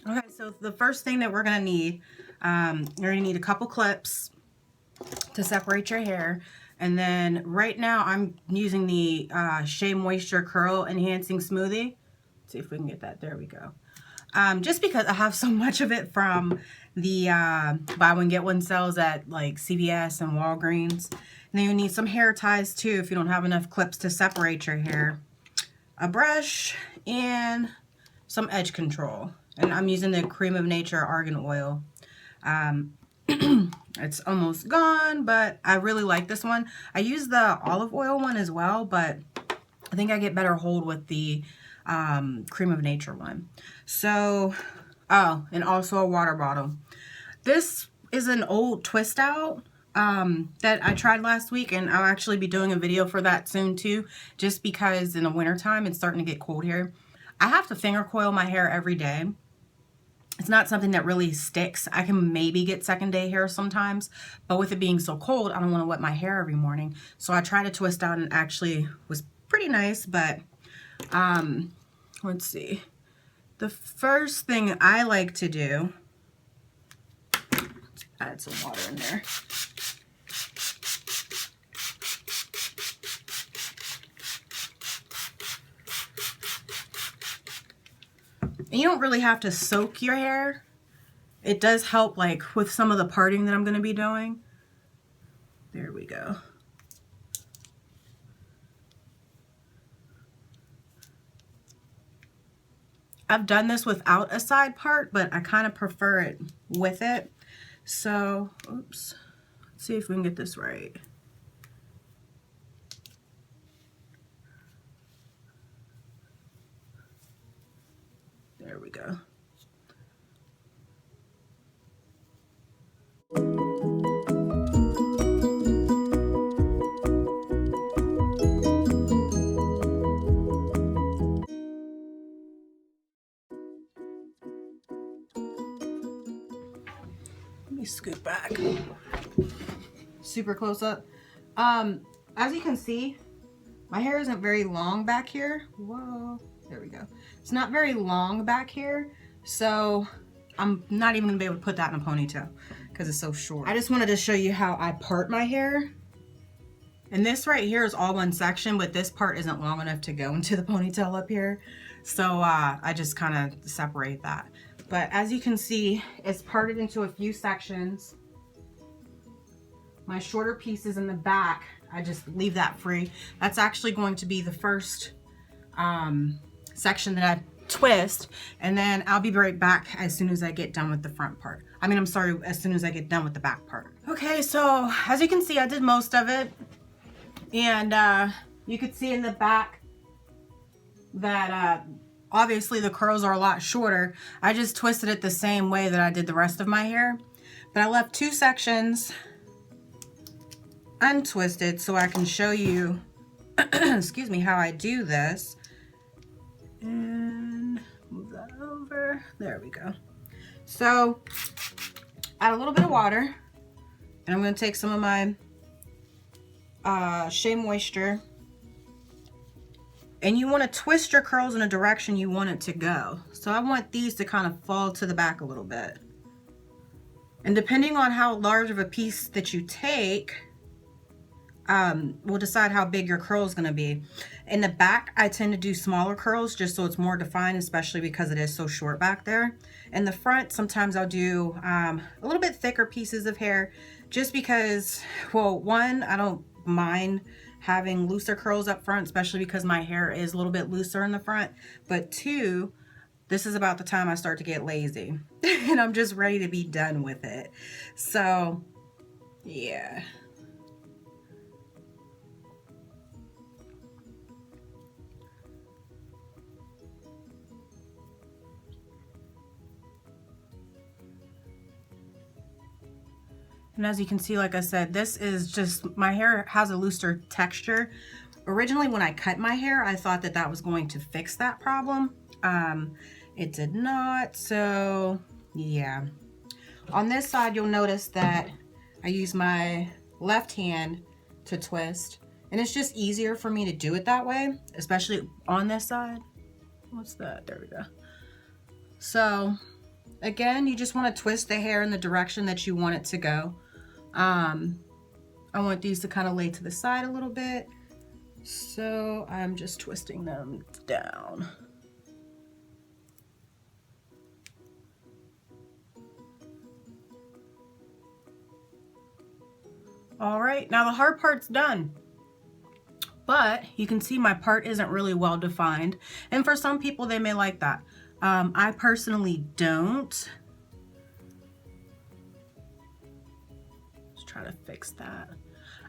Okay, so the first thing that we're gonna need, you're gonna need a couple clips to separate your hair. And then right now I'm using the Shea Moisture Curl Enhancing Smoothie. Let's see if we can get that. There we go. Just because I have so much of it from the buy one get one sales at like CVS and Walgreens. And then you need some hair ties too if you don't have enough clips to separate your hair. A brush and some edge control. And I'm using the Creme of Nature Argan Oil. It's almost gone, but I really like this one. I use the olive oil one as well, but I think I get better hold with the Creme of Nature one. So, oh, and also a water bottle. This is an old twist out that I tried last week, and I'll actually be doing a video for that soon too, just because in the wintertime it's starting to get cold here. I have to finger coil my hair every day. It's not something that really sticks. I can maybe get second day hair sometimes, but with it being so cold, I don't want to wet my hair every morning. So I tried to twist out and actually was pretty nice, but let's see. The first thing I like to do, let's add some water in there. And you don't really have to soak your hair. It does help like with some of the parting that I'm going to be doing. There we go. I've done this without a side part, but I kind of prefer it with it. So, oops. Let's see if we can get this right. There we go. Let me scoot back. Super close up. As you can see, my hair isn't very long back here. Whoa, there we go. It's not very long back here, so I'm not even gonna be able to put that in a ponytail because it's so short. I just wanted to show you how I part my hair. And this right here is all one section, but this part isn't long enough to go into the ponytail up here. So I just kind of separate that. But as you can see, it's parted into a few sections. My shorter pieces in the back, I just leave that free. That's actually going to be the first section that I twist, and then I'll be right back as soon as I get done with the front part. I mean, I'm sorry, as soon as I get done with the back part. Okay, so as you can see, I did most of it, and you could see in the back that obviously the curls are a lot shorter. I just twisted it the same way that I did the rest of my hair, but I left two sections untwisted so I can show you excuse me, how I do this. And move that over. There we go. So add a little bit of water, and I'm going to take some of my Shea Moisture, and you want to twist your curls in a direction you want it to go. So I want these to kind of fall to the back a little bit, and depending on how large of a piece that you take will decide how big your curl is going to be. In the back, I tend to do smaller curls just so it's more defined, especially because it is so short back there. In the front, sometimes I'll do a little bit thicker pieces of hair just because, well, one, I don't mind having looser curls up front, especially because my hair is a little bit looser in the front. But two, this is about the time I start to get lazy and I'm just ready to be done with it. So, yeah. And as you can see, like I said, this is just, my hair has a looser texture. Originally, when I cut my hair, I thought that that was going to fix that problem. It did not, so yeah. On this side, you'll notice that I use my left hand to twist, and it's just easier for me to do it that way, especially on this side. What's that? There we go. So Again, you just want to twist the hair in the direction that you want it to go. I want these to kind of lay to the side a little bit. So I'm just twisting them down. All right, now the hard part's done. But you can see my part isn't really well defined. And for some people, they may like that. I personally don't. Let's try to fix that.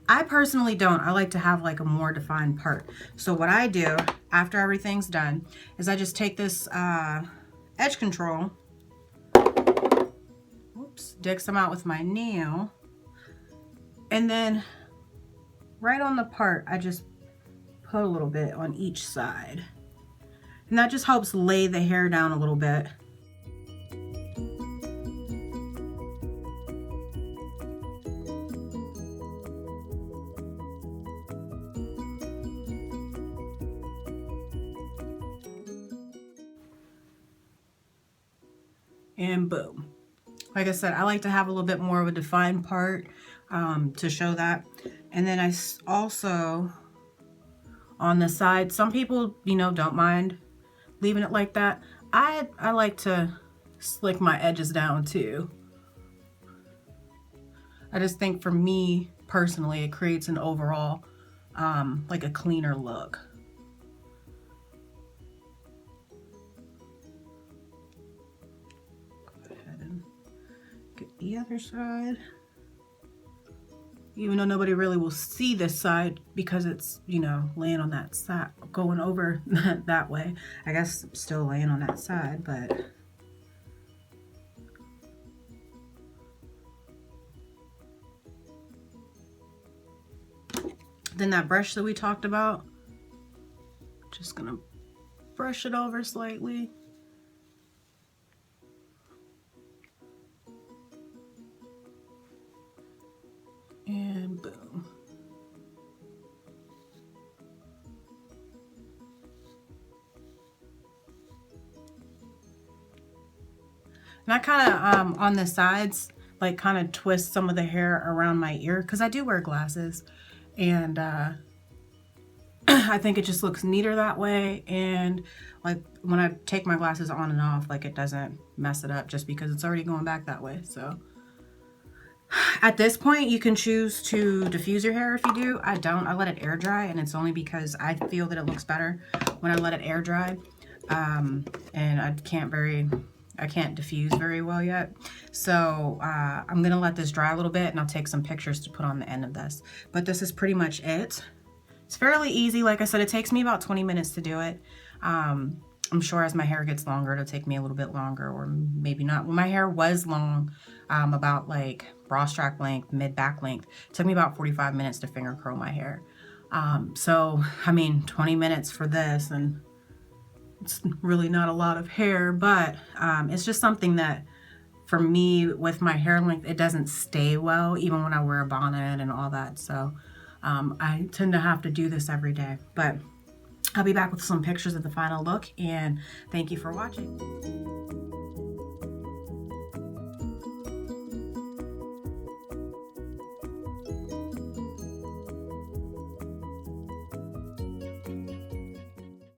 I personally don't. I like to have like a more defined part. So what I do after everything's done is I just take this edge control, whoops, dig some out with my nail, and then right on the part, I just put a little bit on each side. And that just helps lay the hair down a little bit. And boom. Like I said, I like to have a little bit more of a defined part to show that. And then I also, on the side, some people, you know, don't mind leaving it like that. I like to slick my edges down too. I just think for me personally, it creates an overall like a cleaner look. Go ahead and get the other side. Even though nobody really will see this side because it's, you know, laying on that side, going over that way. I guess I'm still laying on that side, but then that brush that we talked about, just gonna brush it over slightly. And boom. And I kind of, on the sides, like kind of twist some of the hair around my ear because I do wear glasses. And I think it just looks neater that way. And like when I take my glasses on and off, like it doesn't mess it up just because it's already going back that way. So at this point, you can choose to diffuse your hair if you do. I don't. I let it air dry, and it's only because I feel that it looks better when I let it air dry. And I can't diffuse very well yet. So I'm gonna let this dry a little bit, and I'll take some pictures to put on the end of this. But this is pretty much it. It's fairly easy. Like I said, it takes me about 20 minutes to do it. I'm sure as my hair gets longer, it'll take me a little bit longer, or maybe not. When my hair was long, about like bra strap length, mid back length, it took me about 45 minutes to finger curl my hair. So, I mean, 20 minutes for this, and it's really not a lot of hair, but it's just something that for me with my hair length, it doesn't stay well, even when I wear a bonnet and all that. So I tend to have to do this every day, but I'll be back with some pictures of the final look, and thank you for watching.